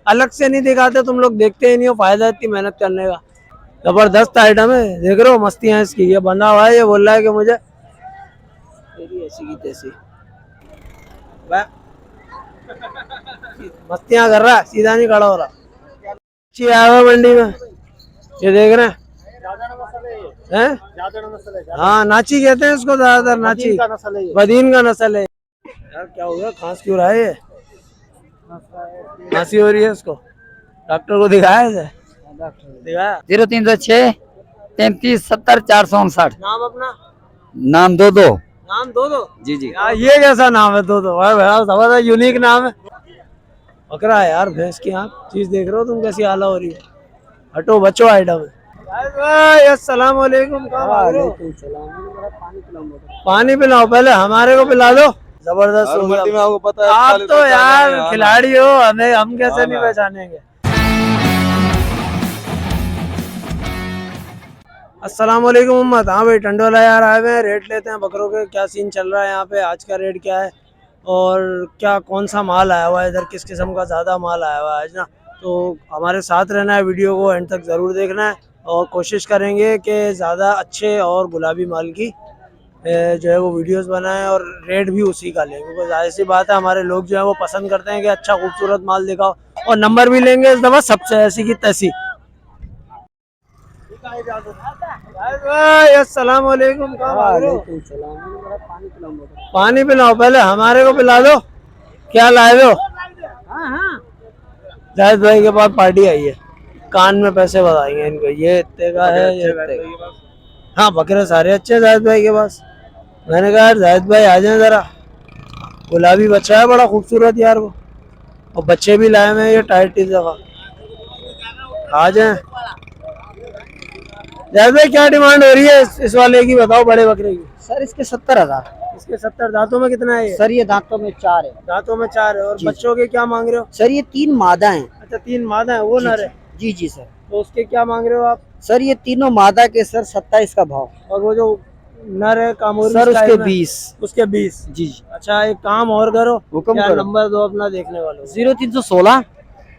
अलग से नहीं दिखाते, तुम लोग देखते ही नहीं हो, फायदा इतनी मेहनत करने का। जबरदस्त आइटम है, देख रहे हो मस्तियां इसकी। ये बंधा हुआ है, ये बोल रहा है कि मुझे तेरी ऐसी की तैसी मस्तियां कर रहा है, सीधा नहीं खड़ा हो रहा। अच्छी आया हुआ मंडी में, ये देख रहे हैं। हाँ नाची कहते हैं इसको ज्यादातर, नाची बदीन का नस्ल है। यार क्या हो गया, खांस क्यों रहा है ये? खांसी हो रही है इसको, डॉक्टर को दिखाया है? दिखाया। 0306 3370 459। नाम अपना? नाम दो दो। नाम दो दो? जी जी। ये कैसा नाम है दो दो? बड़ा जबरदस्त यूनिक नाम है। बकरा है यार, भैंस की आप चीज देख रहे हो तुम कैसी आला हो रही है। हटो बच्चों आइटम है। अस्सलाम वालेकुम। पानी पिलाओ, पहले हमारे को पिला दो। जबरदस्त हो गया। आपको पता है आप तो यार खिलाड़ी हो, हमें हम कैसे नहीं पहचानेंगे। अस्सलाम वालेकुम उम्मत। हाँ भाई टंडोला यार आए हुए हैं, रेट लेते हैं बकरों के। क्या सीन चल रहा है यहाँ पे, आज का रेट क्या है और क्या कौन सा माल आया हुआ है इधर, किस किस्म का ज़्यादा माल आया हुआ है आज ना। तो हमारे साथ रहना है, वीडियो को एंड तक ज़रूर देखना है और कोशिश करेंगे कि ज़्यादा अच्छे और गुलाबी माल की जो है वो वीडियोस बनाएं और रेट भी उसी का लें, क्योंकि जाहिर सी बात है हमारे लोग जो है वो पसंद करते हैं कि अच्छा खूबसूरत माल दिखाओ। और नंबर भी लेंगे इस दफ़ा सबसे, ऐसी की तैसी। अस्सलाम वालेकुम। पानी पिलाओ, पहले हमारे को पिला दो। क्या लाए हो? जाहिद भाई के पास पार्टी आई है, कान में पैसे बताएंगे इनको। ये इतने का है, ये इतने का। हाँ बकरे सारे अच्छे जाहिद भाई के पास। मैंने कहा यार जाहिद भाई आ जाए जरा, गुलाबी बच्चा है बड़ा खूबसूरत यार वो, और बच्चे भी लाए हुए ये टाइट जगह। आ जाए जाहिद भाई, क्या डिमांड हो रही है इस वाले की, बताओ बड़े बकरे की। सर इसके 70,000। इसके 70। दांतों में कितना है ये? सर ये दांतों में 4 है। दांतों में 4 है। और बच्चों के क्या मांग रहे हो? सर ये 3 मादा हैं। अच्छा 3 मादा है, वो नर है? जी जी सर। तो उसके क्या मांग रहे हो आप? सर ये तीनों मादा के सर 27 का भाव। और वो जो नर है कामोरी सर उसके 20। उसके 20। जी। अच्छा एक काम और करो, हुक्म क्या करो। नंबर दो अपना देखने वालों। 0316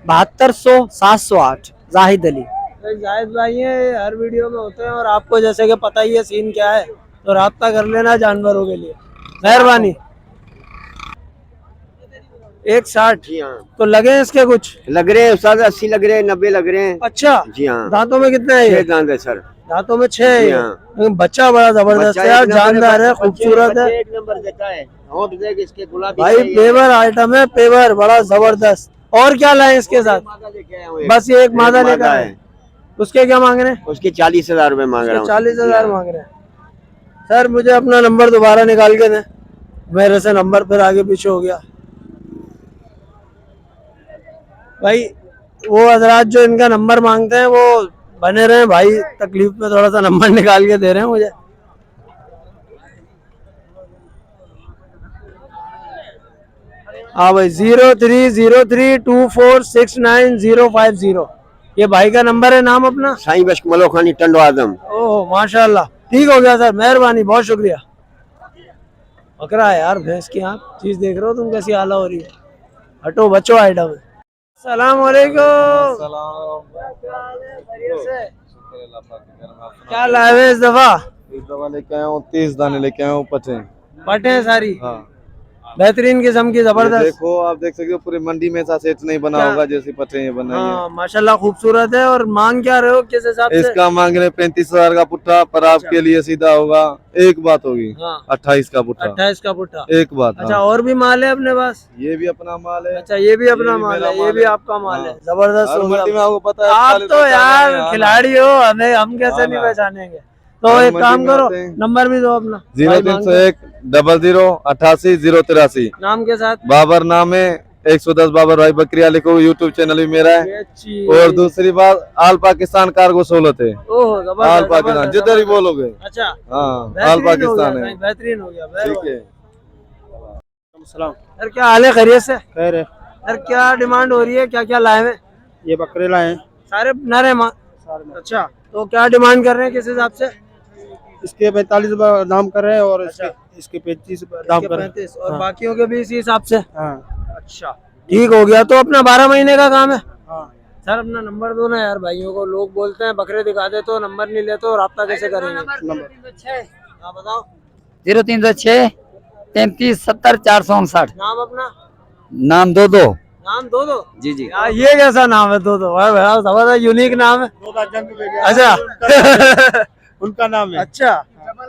7200 708 जाहिद अली। जाहिद भाई है, हर वीडियो में होते हैं और आपको जैसे कि पता ही है सीन क्या है, तो राब्ता कर लेना जानवरों के लिए, मेहरबानी। 160। जी हाँ। तो लगे इसके कुछ? लग रहे हैं उस्ताद, 80 लग रहे हैं, 90 लग रहे हैं। अच्छा जी हाँ। दांतों में कितने है? 6 दांत है सर। दांतों में 6 है। जी हाँ। लेकिन बच्चा बड़ा जबरदस्त है यार, जानदार है, खूबसूरत है। एक नंबर देता है। होंठ देख इसके गुलाबी भाई पेवर आइटम है, पेवर बड़ा जबरदस्त। और क्या लाए इसके साथ? बस ये एक मादा लेकर आए। उसके क्या मांग रहे हैं? उसके 40,000 रुपए मांग रहा हूँ। 40,000 मांग रहे हैं। सर मुझे अपना नंबर दोबारा निकाल के दें, मेरे से नंबर फिर आगे पीछे हो गया। भाई वो हजरात जो इनका नंबर मांगते हैं वो बने रहे भाई, तकलीफ में थोड़ा सा नंबर निकाल के दे रहे हैं मुझे। हाँ भाई 030324695050 ये भाई का नंबर है। नाम अपना? साईं बश मलोखानी टंडो आजम। ओह माशाल्लाह, ठीक हो गया सर, मेहरबानी, बहुत शुक्रिया। बकरा है यार, भैंस की आप चीज देख रहे हो तुम कैसी आला हो रही है। हटो बच्चों आइटम है। सलाम वालेकुम। क्या लाए हुए इस दफा? इस दफा लेके आया हूँ 30 दाने लेके आया हूँ पटे। पटे सारी? हाँ। बेहतरीन किस्म की, जबरदस्त। देखो आप देख सकते हो पूरी मंडी में ऐसा सेट नहीं बना होगा जैसे पटे ये बनाई है। हाँ माशाल्लाह खूबसूरत है। और मांग क्या रहे हो, किस हिसाब से? इसका मांग रहे 35,000 का पुट्ठा, पर आपके लिए सीधा होगा एक बात होगी। हाँ। 28 का पुट्ठा। 28 का पुट्ठा, एक बात। अच्छा हाँ। और भी माल है अपने पास? ये भी अपना माल है। अच्छा ये भी अपना माल है, ये भी आपका माल है, जबरदस्त हो मंडी में गया। आपको पता है आप तो यार खिलाड़ी हो, हमें हम कैसे नहीं पहचानेंगे। तो एक काम करो, नंबर भी दो अपना। 0301 00 88 083। नाम के साथ? बाबर नाम है, 110 बाबर भाई बकरिया लिखो। यूट्यूब चैनल भी मेरा है। और दूसरी बात आल पाकिस्तान कार्गो सहूलत है। आल पाकिस्तान जिधर ही बोलोगे। अच्छा हाँ आल पाकिस्तान है। बेहतरीन हो गया। ठीक है। सर क्या हाल है, खैरियत से? खैर है। सर क्या डिमांड हो रही है, क्या क्या लाए हैं? ये बकरे लाए हैं सारे नर हैं माँ? अच्छा तो क्या डिमांड कर रहे हैं, किस हिसाब से? इसके 45 दाम कर रहे हैं और इसके 35 दाम कर रहे हैं। 35 और बाकियों के भी इसी हिसाब से? हाँ। अच्छा ठीक हो गया। तो अपना 12 महीने का काम है? सर अपना नंबर दो ना यार भाइयों को, लोग बोलते हैं बकरे दिखा दे तो नंबर नहीं लेते, और राब्ता कैसे करेंगे? हाँ बताओ। 0306 33 70 459। नाम अपना? नाम दो दो। नाम दो दो? जी जी। यार ये कैसा नाम है दो दो? जबरदस्त यूनिक नाम है। अच्छा उनका नाम है। अच्छा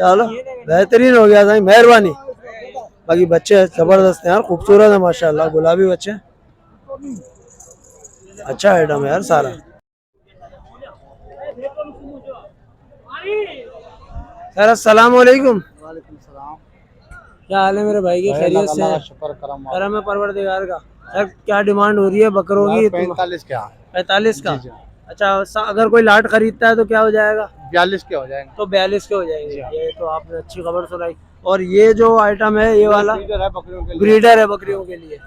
चलो बेहतरीन हो गया भाई, मेहरबानी। बाकी बच्चे जबरदस्त हैं यार, खूबसूरत है माशाल्लाह, गुलाबी बच्चे। अच्छा आइटम है यार सारा। सर अस्सलाम वालेकुम। क्या हाल है मेरे भाई की? खैरियत से हैं? करम है परवरदिगार का। सर क्या डिमांड हो रही है बकरों की? 45 क्या? 45 का? अच्छा अगर कोई लाट खरीदता है तो क्या हो जाएगा? 42 के हो जाएंगे। तो 42 के हो जाएंगे। ये तो आपने अच्छी खबर सुनाई। और ये जो आइटम है ये वाला ब्रीडर है बकरियों के लिए,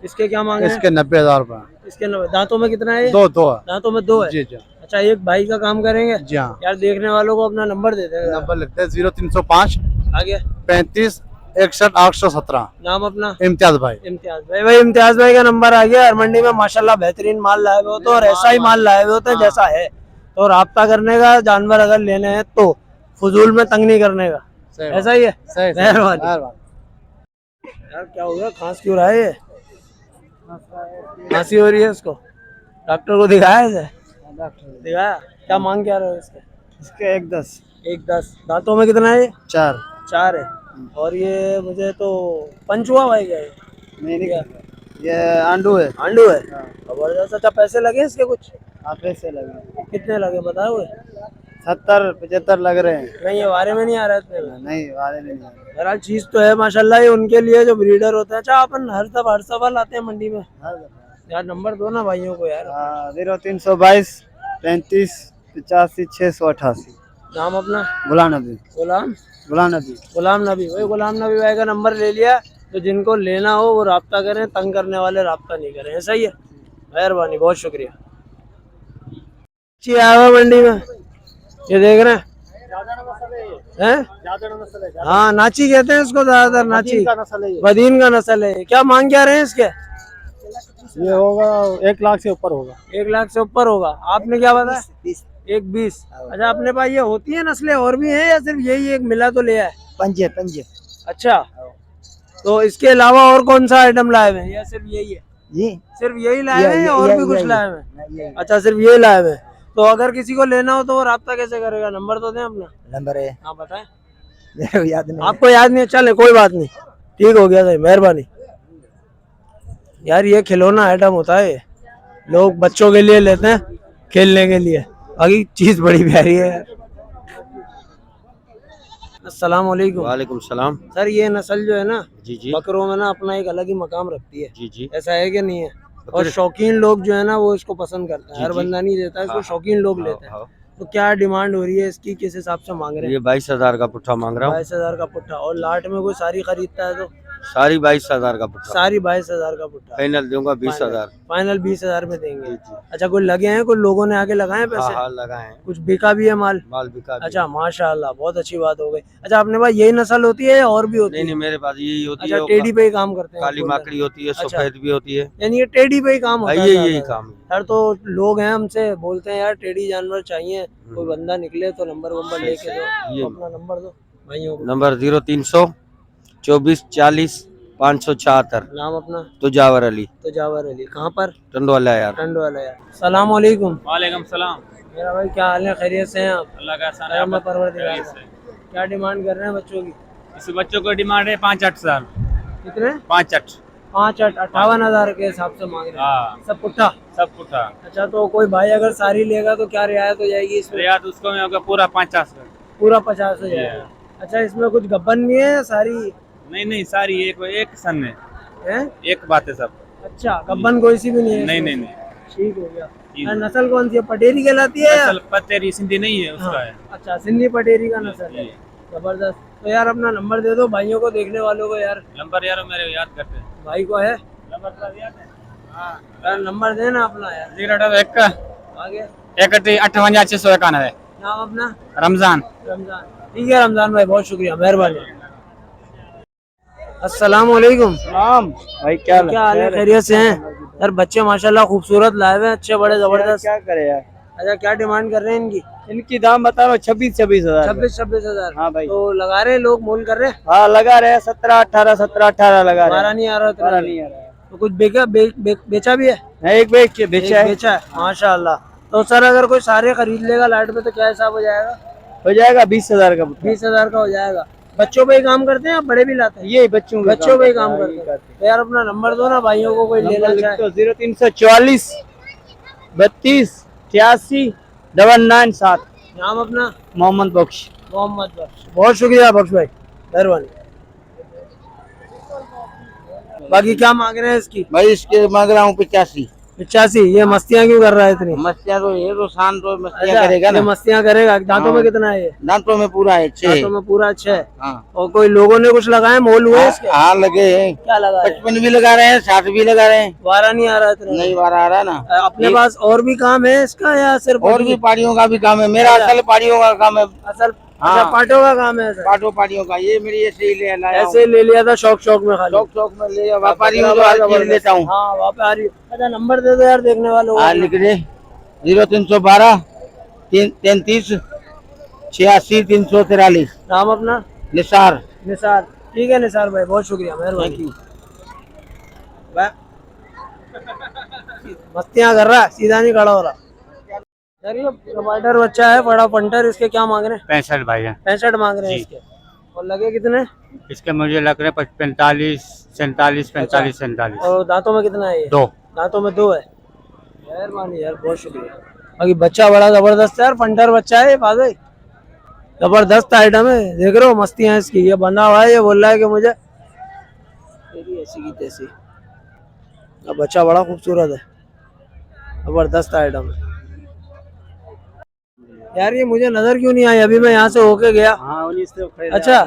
इसके क्या मांगे? इसके 90,000 रूपए। इसके 90। दांतों में कितना है? दो दांतों में दो है। जी जी अच्छा एक भाई का काम करेंगे जी हाँ। यार, देखने वालों को अपना नंबर दे देगा। नंबर लिखते हैं 0305 आगे 35 61 817। नाम अपना? इम्तियाज भाई। इम्तियाज भाई। भाई इम्तियाज भाई का नंबर आ गया। हर मंडी में माशाल्लाह बेहतरीन माल लाए हुए होते हैं, और ऐसा ही माल लाए हुए होते हैं जैसा है। तो राब्ता करने का, जानवर अगर लेने हैं तो फजूल में तंग नहीं करने का, ऐसा ही है। मेहरबानी यार। क्या हो गया, खांस क्यों रहा है ये? खांसी हो रही है इसको? डॉक्टर को दिखाया है? दिखाया? क्या मांग क्या रहे हो इसके? इसके 110। 110। दांतों में कितना है? 4। 4 है। और ये मुझे तो पंच हुआ भाई क्या? नहीं ये आंडू है। आंडू है? जबरदस्त। अच्छा पैसे लगे इसके कुछ? हाँ पैसे लगे। कितने लगे बताए हुए? 70 75 लग रहे हैं। नहीं ये बारे में नहीं आ रहा है इतने में। नहीं वाले नहीं। बहरहाल चीज तो है माशाल्लाह, ये उनके लिए जो ब्रीडर होते हैं। अच्छा अपन हर सफर लाते हैं मंडी में यार। नंबर दो ना भाइयों को यार। 0322 35 85 688। नाम अपना? गुलाम नबी। गुलाम नबी भाई। गुलाम नबी भाई का नंबर ले लिया, तो जिनको लेना हो वो राब्ता करें, तंग करने वाले राब्ता नहीं करें। ऐसा ही है। मेहरबानी, बहुत शुक्रिया। जी आया हुआ मंडी में, ये देख रहे हैं? हाँ नाची कहते हैं इसको ज्यादातर। नाची बदीन का नस्ल है। क्या मांग क्या रहे हैं इसके? ये होगा 1 लाख से ऊपर होगा। 1 लाख से ऊपर होगा। आपने क्या बताया? 120। अच्छा अपने पास ये होती है नस्लें और भी हैं या सिर्फ यही एक मिला तो लिया है? पंजे। अच्छा तो इसके अलावा और कौन सा आइटम लाए हुए हैं या सिर्फ यही है? जी सिर्फ यही लाए हुए हैं या और भी कुछ लाए हुए हैं? अच्छा सिर्फ ये लाए हुए हैं। तो अगर किसी को लेना हो तो वो राब्ता कैसे करेगा? नंबर तो दें अपना। नंबर है। हाँ बताएं। मेरे को याद नहीं। आपको याद नहीं? चले कोई बात नहीं, ठीक हो गया सही, मेहरबानी। यार ये खिलौना आइटम होता है, लोग बच्चों के लिए लेते हैं खेलने के लिए। बाकी चीज बड़ी प्यारी है यार। अस्सलाम वालेकुम। वालेकुम सलाम। सर ये नस्ल जो है ना जी जी बकरों में ना अपना एक अलग ही मकाम रखती है। जी जी। ऐसा है कि नहीं है? और शौकीन लोग जो है ना वो इसको पसंद करते हैं। जी, हर जी। बंदा नहीं लेता इसको, शौकीन लोग लेते हैं। हाँ। तो क्या डिमांड हो रही है इसकी, किस हिसाब से मांग रहे हैं? ये 22,000 का पुट्ठा मांग रहा हूँ। 22,000 का पुट्ठा। और लाट में कोई सारी खरीदता है तो? सारी 22,000 का पुट्ठा। सारी 22,000 का पुट्ठा। फाइनल दूंगा 20,000। फाइनल 20,000 में देंगे। जी, जी। अच्छा कोई लगे हैं, कोई लोगों ने आके लगाए हैं हाँ पैसे? हाँ लगाए हैं। कुछ बिका भी है माल? माल बिका भी। अच्छा माशाल्लाह, बहुत अच्छी बात हो गई। अच्छा अपने पास यही नस्ल होती है या और भी होती नहीं है? नहीं मेरे पास यही होती अच्छा है। टेडी पे ही काम करते हैं? काली आप माकड़ी होती है, अच्छा। सफेद भी होती है। यानी ये टेडी पे ही काम होता है? यही ज्यादा। काम है। सर तो लोग हैं हमसे बोलते हैं यार टेडी जानवर चाहिए, कोई बंदा निकले तो नंबर वंबर लेके दो। ये तो अपना नंबर दो भाइयों को। नंबर 0300 24 40 576। नाम अपना? तुजावर अली। तो जावर अली। कहाँ पर? टंडवाला यार। टंड वाला यार। सलाम वालेकुम। वालेकुम सलाम। मेरा भाई क्या हाल है? खैरियत से हैं आप? अल्लाह का एहसान है। करम आप परवरदिगार खैरियत का। से। क्या डिमांड कर रहे हैं बच्चों की? इस बच्चों को डिमांड है 5-8 साल। कितने? 5-8। 5-8 58,000 के हिसाब से मांग रहे हैं। हाँ सब पुट्ठा? सब पुट्ठा। अच्छा तो कोई भाई अगर सारी लेगा तो क्या रियायत हो जाएगी इसमें? रियात उसको में होगा पूरा 50 का। पूरा 50 हो जाएगा। अच्छा इसमें कुछ गब्बन भी है या सारी नहीं नहीं सारी एक सन है। है? एक बात है सब। अच्छा गब्बन कोई सी भी नहीं है? नहीं इसमें? नहीं नहीं। ठीक हो गया। ठीक। और नस्ल कौन सी है? पटेरी कहलाती है या? असल पत्तेरी सिंधी नहीं है उसका हाँ। है। अच्छा सिंधी पटेरी का नस्ल है। जी। जबरदस्त। तो यार अपना नंबर दे दो भाइयों को, देखने वालों को यार। नंबर यार मेरे याद करते हैं। भाई को है? नंबर याद है। हाँ यार नंबर देना अपना यार। 081 आगे 58 691। नाम अपना? रमजान। रमजान। ठीक है रमजान भाई, बहुत शुक्रिया, मेहरबानी। अस्सलाम वालेकुम। सलाम भाई। क्या क्या हाल है? खैरियत से हैं? यार बच्चे माशाल्लाह खूबसूरत लाए हुए हैं, अच्छे बड़े जबरदस्त। क्या करे यार, अच्छा क्या डिमांड कर रहे हैं इनकी? इनकी दाम बता रहा 26-26 हजार। 26,000। हाँ भाई। तो लगा रहे हैं लोग, मोल कर रहे हैं? हाँ लगा रहे हैं 17-18, 17-18 लगा रहे हमारा हैं। नहीं आ रहा इतना। हमारा नहीं आ रहा है। तो कुछ बेचा भी है? एक बेचा है। बेचा है माशाल्लाह। तो सर अगर कोई सारे खरीद लेगा लाइट पे तो क्या हिसाब हो जाएगा? हो जाएगा 20,000 का। 20,000 का हो जाएगा। बच्चों पे ही काम करते हैं या बड़े भी लाते हैं? ये बच्चों पे ही काम करते हैं। तो यार अपना नंबर दो ना, भाइयों को कोई लेना चाहे। 0344 32 86 997। नाम अपना? मोहम्मद बख्श। मोहम्मद बख्श। बहुत शुक्रिया बख्श भाई, मेहरबानी। बाकी क्या मांग रहे हैं इसकी? भाई इसके मांग रहा हूँ 85। 85। ये मस्तियाँ क्यों कर रहा है इतनी? मस्तियाँ तो ये तो शान तो मस्तियाँ अच्छा, करेगा ये ना। मस्तियाँ करेगा। दांतों में कितना है ये? दांतों में पूरा है 6। दांतों में पूरा 6। हाँ और कोई लोगों ने कुछ लगाए, मोल हुए इसके? हाँ लगे हैं। क्या लगा है? 55 भी लगा रहे हैं, 60 भी लगा रहे हैं। वारा नहीं आ रहा इतना? नहीं बार आ रहा ना। अपने पास और भी काम है इसका या सिर्फ और भी पार्टियों का भी काम है मेरा। असल पार्टियों का काम है। असल? हाँ। अच्छा पाटों का काम है सर? पार्टियों का। ये मेरी ऐसे ही ले लाया हूँ। ऐसे ले लिया था शौक में खाली? शौक में ले व्यापारियों को हर चीज लेता हूँ। हाँ व्यापारी। अच्छा नंबर दे दो यार देखने वालों हाँ को। लिख दे 0312 33 86 343। नाम अपना? निसार। निसार। ठीक है निसार भाई, बहुत शुक्रिया, मेहरबानी। मस्तियाँ कर रहा है, सीधा नहीं खड़ा हो रहा। यार ये टमाटर बच्चा है बड़ा पंटर, इसके क्या मांग रहे हैं? 65 भाई है। 65 मांग रहे हैं जी। इसके। और लगे कितने? इसके मुझे लग रहे हैं 45 47 45 47। और दांतों में कितना है ये? 2। दांतों में 2 है। मेहरबानी यार, बहुत शुक्रिया। बाकी बच्चा बड़ा जबरदस्त है यार, पंटर बच्चा है ये भाई, जबरदस्त आइटम है। देख रहे हो मस्तियाँ इसकी। ये बंधा हुआ है, ये बोल रहा है कि मुझे तेरी ऐसी की तैसी। अब बच्चा बड़ा खूबसूरत है, जबरदस्त आइटम है यार। ये मुझे नजर क्यों नहीं आई? अभी मैं यहाँ से होके गया। अच्छा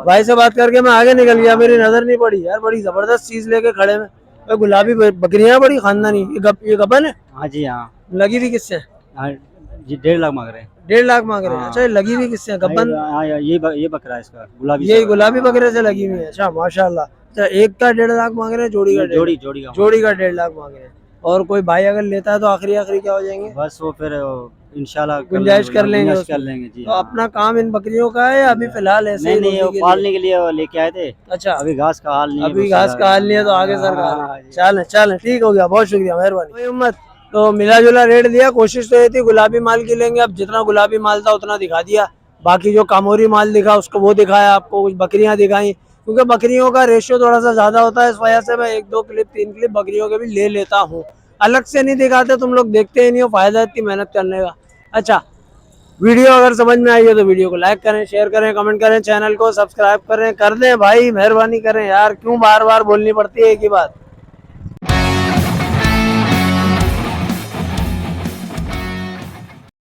भाई से बात करके मैं आगे निकल गया, मेरी नजर नहीं पड़ी यार। बड़ी जबरदस्त चीज लेके खड़े में। ये गुलाबी बकरियां बड़ी खानदानी। ये गबन है? हाँ जी हाँ। लगी भी किससे? जी 1.5 लाख मांग रहे हैं। 1.5 लाख मांग रहे हैं? हाँ। अच्छा ये लगी भी किससे? गबन? ये बकरा है इसका गुलाबी। ये गुलाबी बकरे से लगी हुई है। अच्छा माशाल्लाह। अच्छा एक का 1.5 लाख मांग रहे हैं, जोड़ी का? जोड़ी का 1.5 लाख मांग रहे हैं। और कोई भाई अगर लेता है तो आखिरी क्या हो जाएंगे? बस वो फिर इंशाल्लाह गुंजाइश कर लेंगे गुंजाइश उसमें। कर लेंगे जी। तो अपना काम इन बकरियों का है या अभी फिलहाल ऐसे ही नहीं रोटी वो के लिए? पालने के लिए लेके आए थे। अच्छा अभी घास का हाल नहीं है। अभी घास का हाल नहीं है तो आगे सर हाँ, चल ठीक हो गया, बहुत शुक्रिया, मेहरबानी। उम्मत तो मिला जुला रेट दिया। कोशिश तो ये थी गुलाबी माल की लेंगे, अब जितना गुलाबी माल था उतना दिखा दिया। बाकी जो कामोरी माल दिखा उसको वो दिखाया आपको, कुछ बकरियां दिखाई, क्योंकि बकरियों का रेशियो थोड़ा सा ज्यादा होता है। इस वजह से मैं 1-2 क्लिप 3 क्लिप बकरियों के भी ले लेता हूँ। अलग से नहीं दिखाते, तुम लोग देखते ही नहीं हो, फायदा इतनी मेहनत करने का। अच्छा वीडियो अगर समझ में आई है तो वीडियो को लाइक करें, शेयर करें, कमेंट करें, चैनल को सब्सक्राइब करें, कर दें भाई, मेहरबानी करें यार। क्यों बार बार बोलनी पड़ती है एक ही बात।